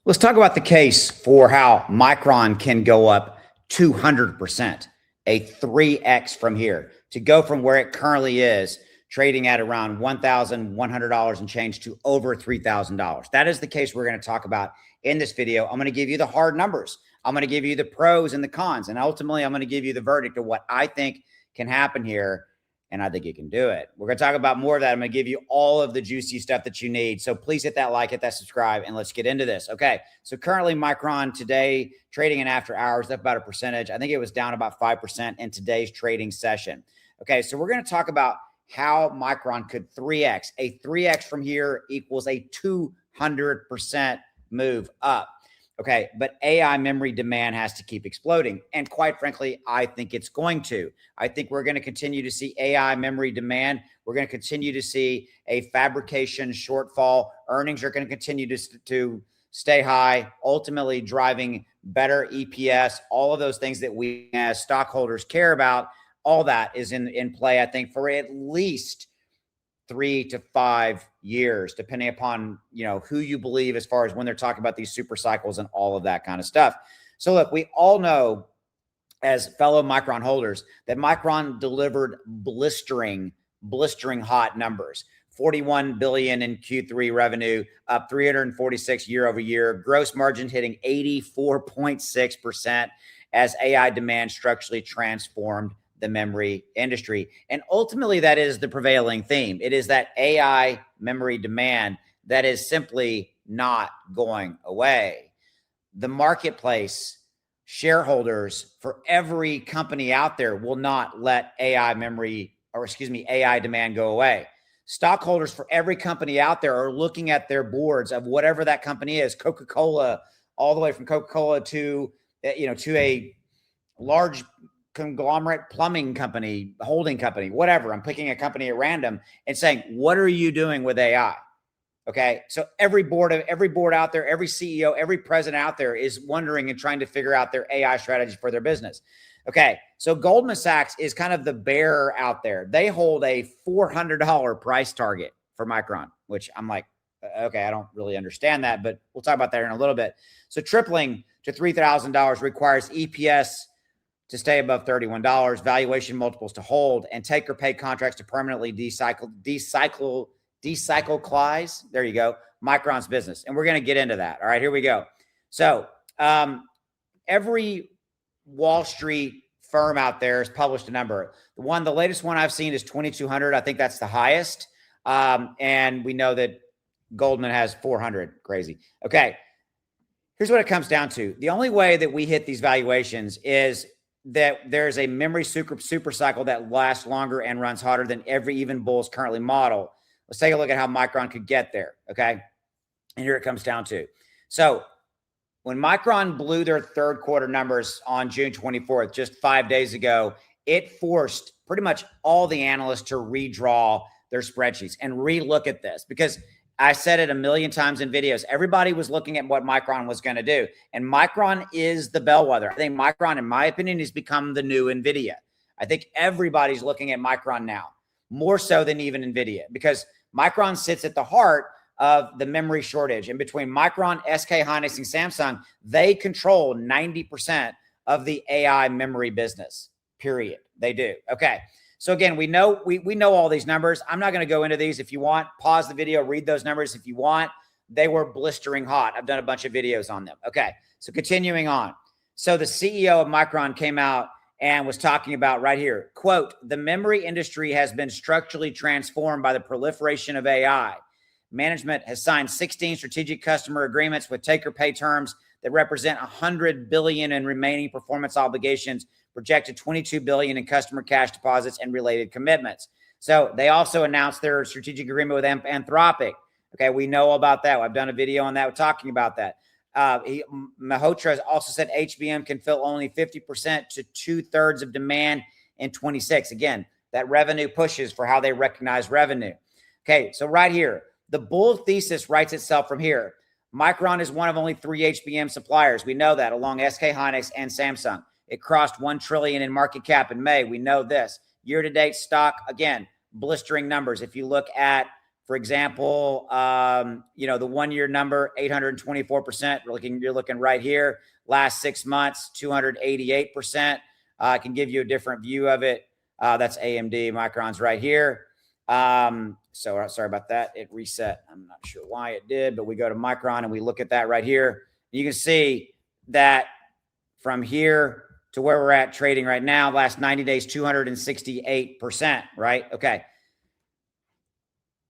Let's talk about the case for how Micron can go up 200%, a 3x from here to go from where it currently is, trading at around $1,100 and change to over $3,000. That is the case we're going to talk about in this video. I'm going to give you the hard numbers. I'm going to give you the pros and the cons. And ultimately, I'm going to give you the verdict of what I think can happen here. And I think you can do it. We're going to talk about more of that. I'm going to give you all of the juicy stuff that you need. So please hit that like, hit that subscribe, and let's get into this. Okay. So currently Micron today trading in after hours, up about a percentage. I think it was down about 5% in today's trading session. Okay. So we're going to talk about how Micron could 3x. A 3x from here equals a 200% move up. Okay, but AI memory demand has to keep exploding. And quite frankly, I think it's going to. I think we're going to continue to see AI memory demand. We're going to continue to see a fabrication shortfall. Earnings are going to continue to stay high, ultimately driving better EPS. All of those things that we as stockholders care about, all that is in play, I think, for at least 3 to 5 years, depending upon, who you believe as far as when they're talking about these super cycles and all of that kind of stuff. So look, we all know as fellow Micron holders that Micron delivered blistering hot numbers. 41 billion in Q3 revenue, up 346 year over year, gross margin hitting 84.6% as AI demand structurally transformed the memory industry. And ultimately, that is the prevailing theme. It is that AI memory demand that is simply not going away. The marketplace, shareholders for every company out there will not let AI demand go away. Stockholders for every company out there are looking at their boards of whatever that company is, Coca-Cola, all the way from Coca-Cola to a large conglomerate plumbing company, holding company, whatever. I'm picking a company at random and saying, what are you doing with AI? Okay. So every board out there, every CEO, every president out there is wondering and trying to figure out their AI strategy for their business. Okay. So Goldman Sachs is kind of the bear out there. They hold a $400 price target for Micron, which I'm like, okay, I don't really understand that, but we'll talk about that in a little bit. So tripling to $3,000 requires EPS to stay above $31, valuation multiples to hold, and take or pay contracts to permanently decyclicalize. There you go. Micron's business. And we're going to get into that. All right, here we go. So every Wall Street firm out there has published a number. The latest one I've seen is 2,200. I think that's the highest. And we know that Goldman has 400. Crazy. Okay. Here's what it comes down to. The only way that we hit these valuations is that there's a memory super cycle that lasts longer and runs hotter than every even bull's currently model. Let's take a look at how Micron could get there. Okay. And here it comes down to. So when Micron blew their third quarter numbers on June 24th, just 5 days ago, it forced pretty much all the analysts to redraw their spreadsheets and relook at this, because I said it a million times in videos. Everybody was looking at what Micron was going to do. And Micron is the bellwether. I think Micron, in my opinion, has become the new NVIDIA. I think everybody's looking at Micron now, more so than even NVIDIA, because Micron sits at the heart of the memory shortage. And between Micron, SK Hynix, and Samsung, they control 90% of the AI memory business, period. They do. Okay. So again, we know all these numbers. I'm not going to go into these. If you want, pause the video, read those numbers. If you want, they were blistering hot. I've done a bunch of videos on them. Okay. So continuing on. So the CEO of Micron came out and was talking about right here, quote, the memory industry has been structurally transformed by the proliferation of AI. Management has signed 16 strategic customer agreements with take or pay terms that represent $100 billion in remaining performance obligations, projected $22 billion in customer cash deposits and related commitments. So they also announced their strategic agreement with Anthropic. Okay, we know about that. I've done a video on that talking about that. Malhotra also said HBM can fill only 50% to 2/3 of demand in 26. Again, that revenue pushes for how they recognize revenue. Okay, so right here, the bull thesis writes itself from here. Micron is one of only 3 HBM suppliers. We know that, along SK Hynix and Samsung. It crossed $1 trillion in market cap in May. We know this. Year-to-date stock, again, blistering numbers. If you look at For example, you know, the 1 year number, 824%. You're looking right here. Last 6 months, 288%. I can give you a different view of it. That's AMD. Micron's right here. So sorry about that. It reset. I'm not sure why it did, but we go to Micron and we look at that right here. You can see that from here to where we're at trading right now, last 90 days, 268%, right? Okay.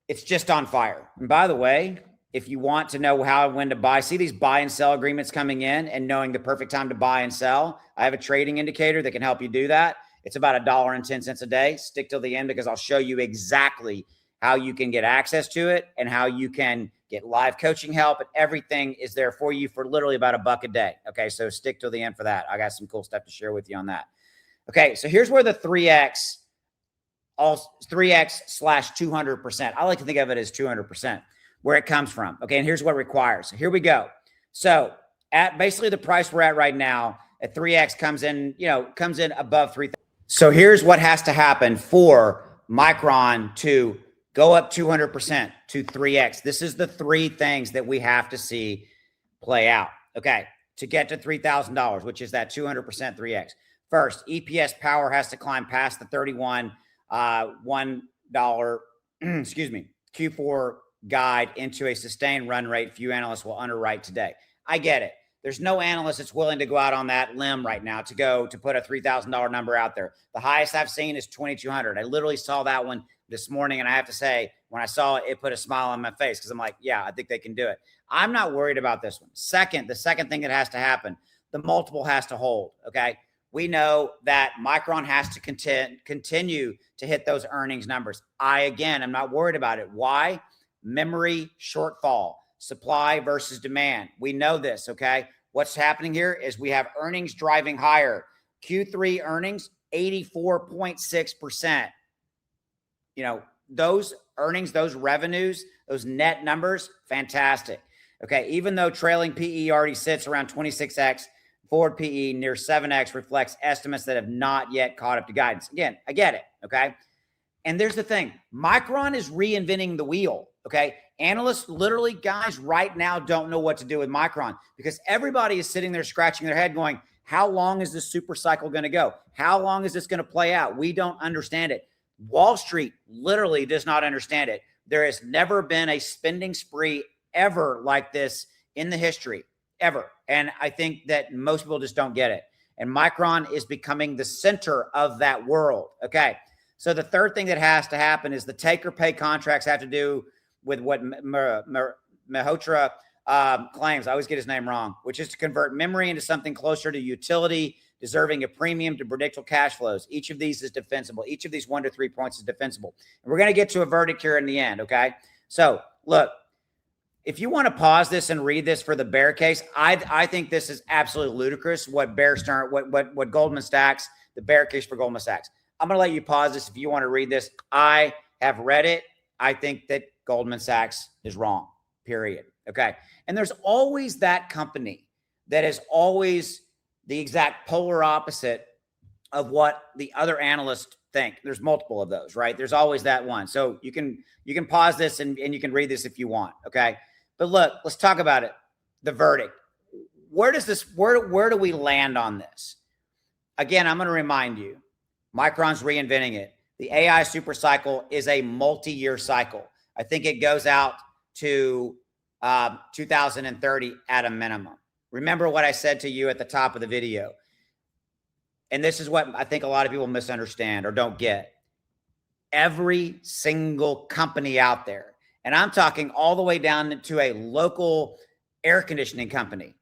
It's just on fire. And by the way, if you want to know how and when to buy, see these buy and sell agreements coming in and knowing the perfect time to buy and sell. I have a trading indicator that can help you do that. It's about $1.10 a day. Stick till the end because I'll show you exactly how you can get access to it and how you can get live coaching help, and everything is there for you for literally about $1 a day. Okay, so stick till the end for that. I got some cool stuff to share with you on that. Okay, so here's where the 3x slash 200%. I like to think of it as 200%, where it comes from. Okay, and here's what it requires. So here we go. So at basically the price we're at right now, at 3x comes in, you know, comes in above 3,000. So here's what has to happen for Micron to go up 200% to 3x. This is the 3 things that we have to see play out. Okay, to get to $3,000, which is that 200% 3x. First, EPS power has to climb past the $31 $1 excuse me, Q4 guide into a sustained run rate few analysts will underwrite today. I get it. There's no analyst that's willing to go out on that limb right now to put a $3,000 number out there. The highest I've seen is 2,200. I literally saw that one this morning, and I have to say, when I saw it, it put a smile on my face because I'm like, yeah, I think they can do it. I'm not worried about this one. The second thing that has to happen, the multiple has to hold, okay? We know that Micron has to continue to hit those earnings numbers. Again, I'm not worried about it. Why? Memory shortfall, supply versus demand. We know this, okay? What's happening here is we have earnings driving higher. Q3 earnings, 84.6%. You know, those earnings, those revenues, those net numbers, fantastic. Okay, even though trailing PE already sits around 26x, forward PE near 7x reflects estimates that have not yet caught up to guidance. Again, I get it, okay? And there's the thing. Micron is reinventing the wheel, okay? Analysts literally, guys, right now don't know what to do with Micron because everybody is sitting there scratching their head going, how long is this super cycle going to go? How long is this going to play out? We don't understand it. Wall Street literally does not understand it. There has never been a spending spree ever like this in the history, ever. And I think that most people just don't get it. And Micron is becoming the center of that world. Okay. So the third thing that has to happen is the take or pay contracts have to do with what Mehrotra claims. I always get his name wrong, which is to convert memory into something closer to utility, deserving a premium to predictable cash flows. Each of these is defensible. Each of these 1 to 3 points is defensible. And we're going to get to a verdict here in the end, okay? So, look, if you want to pause this and read this for the bear case, I think this is absolutely ludicrous what Goldman Sachs, the bear case for Goldman Sachs. I'm going to let you pause this if you want to read this. I have read it. I think that Goldman Sachs is wrong, period. Okay? And there's always that company that is always the exact polar opposite of what the other analysts think. There's multiple of those, right? There's always that one. So you can pause this and you can read this if you want, okay? But look, let's talk about it. The verdict. Where do we land on this? Again, I'm going to remind you, Micron's reinventing it. The AI super cycle is a multi-year cycle. I think it goes out to 2030 at a minimum. Remember what I said to you at the top of the video. And this is what I think a lot of people misunderstand or don't get. Every single company out there, and I'm talking all the way down to a local air conditioning company,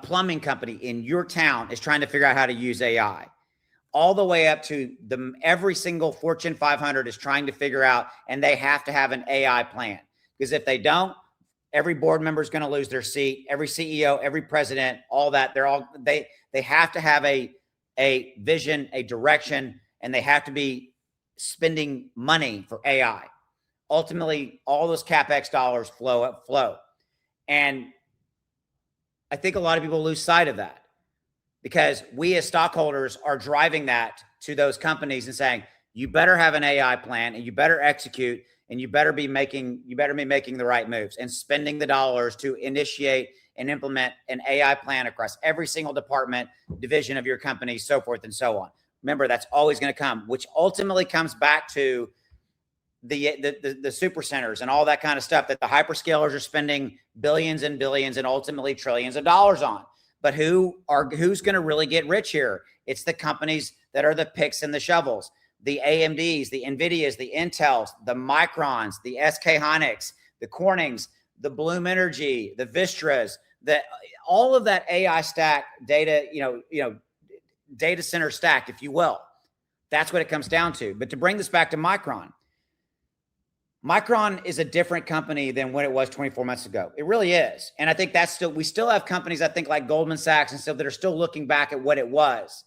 plumbing company in your town is trying to figure out how to use AI. All the way up to every single Fortune 500 is trying to figure out, and they have to have an AI plan. Because if they don't, every board member is going to lose their seat. Every CEO, every president, all that. They have to have a vision, a direction, and they have to be spending money for AI. Ultimately, all those CapEx dollars flow. And I think a lot of people lose sight of that because we as stockholders are driving that to those companies and saying, You better have an AI plan, and you better execute, and you better be making the right moves and spending the dollars to initiate and implement an AI plan across every single department, division of your company, so forth and so on. Remember, that's always going to come, which ultimately comes back to the super centers and all that kind of stuff that the hyperscalers are spending billions and billions and ultimately trillions of dollars on. But who's going to really get rich here? It's the companies that are the picks and the shovels, the AMDs, the NVIDIAs, the Intels, the Microns, the SK Hynix, the Cornings, the Bloom Energy, the Vistras, all of that AI stack data, data center stack, if you will. That's what it comes down to. But to bring this back to Micron is a different company than when it was 24 months ago. It really is. And I think we still have companies, I think, like Goldman Sachs and stuff that are still looking back at what it was.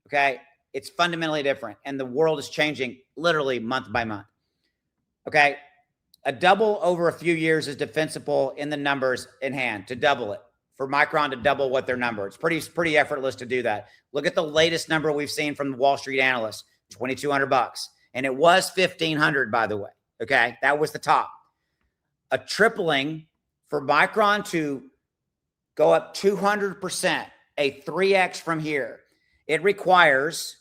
Okay. It's fundamentally different. And the world is changing literally month by month. Okay. A double over a few years is defensible in the numbers in hand, to double it. For Micron to double what their number. It's pretty effortless to do that. Look at the latest number we've seen from the Wall Street analysts, $2,200. And it was $1,500, by the way. Okay, that was the top. A tripling for Micron to go up 200%, a 3x from here. It requires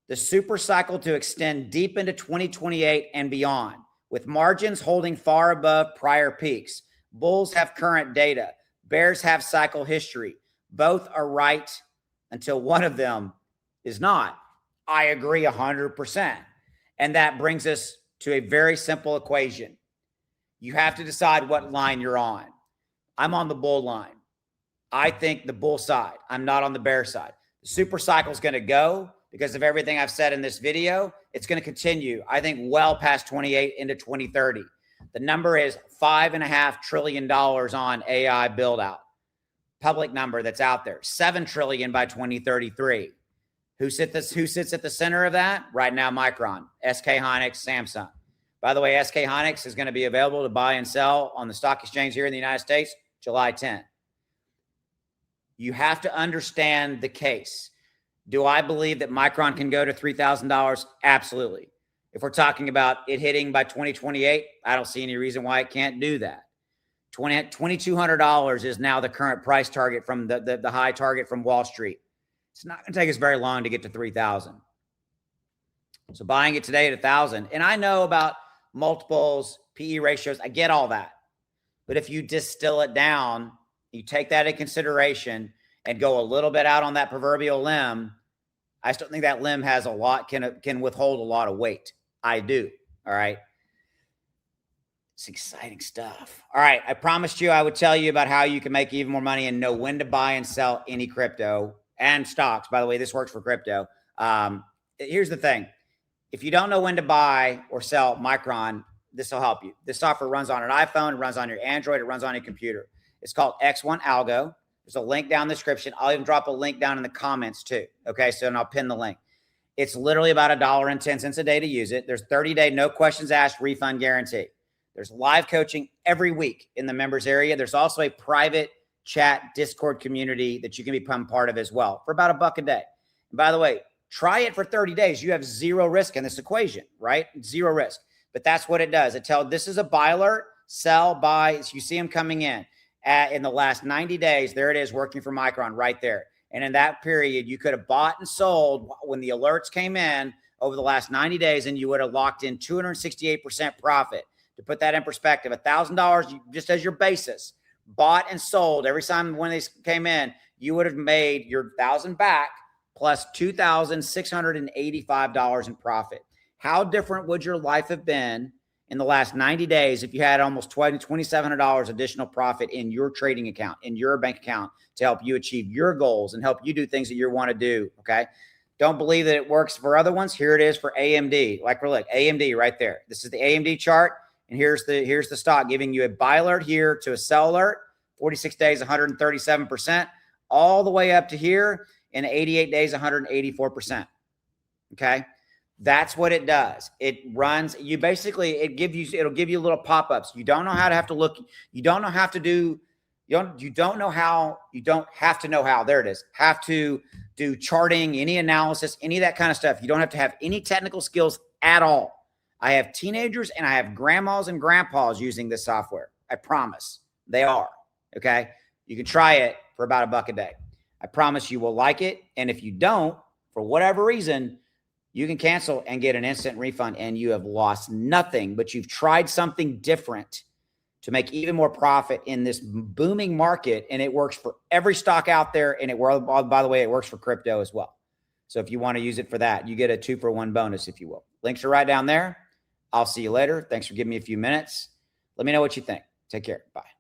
the super cycle to extend deep into 2028 and beyond, with margins holding far above prior peaks. Bulls have current data. Bears have cycle history. Both are right until one of them is not. I agree 100%. And that brings us to a very simple equation. You have to decide what line you're on. I'm on the bull line. I think the bull side. I'm not on the bear side. The super cycle is going to go because of everything I've said in this video. It's going to continue, I think, well past 28 into 2030. The number is $5.5 trillion on AI build out. Public number that's out there. $7 trillion by 2033. Who sits at the center of that? Right now, Micron, SK Hynix, Samsung. By the way, SK Hynix is going to be available to buy and sell on the stock exchange here in the United States, July 10th. You have to understand the case. Do I believe that Micron can go to $3,000? Absolutely. If we're talking about it hitting by 2028, I don't see any reason why it can't do that. $2,200 is now the current price target from the high target from Wall Street. It's not going to take us very long to get to 3,000. So buying it today at 1,000, and I know about multiples, PE ratios, I get all that. But if you distill it down, you take that into consideration and go a little bit out on that proverbial limb, I still think that limb has can withhold a lot of weight. I do. All right. It's exciting stuff. All right. I promised you I would tell you about how you can make even more money and know when to buy and sell any crypto and stocks. By the way, this works for crypto. Here's the thing. If you don't know when to buy or sell Micron, this will help you. This software runs on an iPhone, it runs on your Android, it runs on your computer. It's called X1 Algo. There's a link down in the description. I'll even drop a link down in the comments too. Okay, so I'll pin the link. It's literally about $1.10 a day to use it. There's 30-day, no questions asked, refund guarantee. There's live coaching every week in the members area. There's also a private chat Discord community that you can become part of as well for about $1 a day. And by the way, try it for 30 days. You have zero risk in this equation, right? Zero risk. But that's what it does. This is a buy alert, sell, buy. So you see them coming in in the last 90 days. There it is working for Micron right there. And in that period, you could have bought and sold when the alerts came in over the last 90 days, and you would have locked in 268% profit. To put that in perspective, $1,000 just as your basis, bought and sold every time when they came in, you would have made your 1,000 back plus $2,685 in profit. How different would your life have been in the last 90 days if you had almost $2,700 additional profit in your trading account, in your bank account, to help you achieve your goals and help you do things that you want to do? Okay. Don't believe that it works for other ones. Here it is for AMD. Like we're AMD right there. This is the AMD chart. And here's the stock giving you a buy alert here to a sell alert, 46 days, 137%, all the way up to here in 88 days, 184%. Okay. That's what it does. It runs, it'll give you little pop-ups. You don't know how to have to look. You don't have to know how, there it is. Have to do charting, any analysis, any of that kind of stuff. You don't have to have any technical skills at all. I have teenagers and I have grandmas and grandpas using this software. I promise they are. Okay. You can try it for about $1 a day. I promise you will like it. And if you don't, for whatever reason, you can cancel and get an instant refund and you have lost nothing, but you've tried something different to make even more profit in this booming market. And it works for every stock out there. And by the way, it works for crypto as well. So if you want to use it for that, you get a 2-for-1 bonus, if you will. Links are right down there. I'll see you later. Thanks for giving me a few minutes. Let me know what you think. Take care. Bye.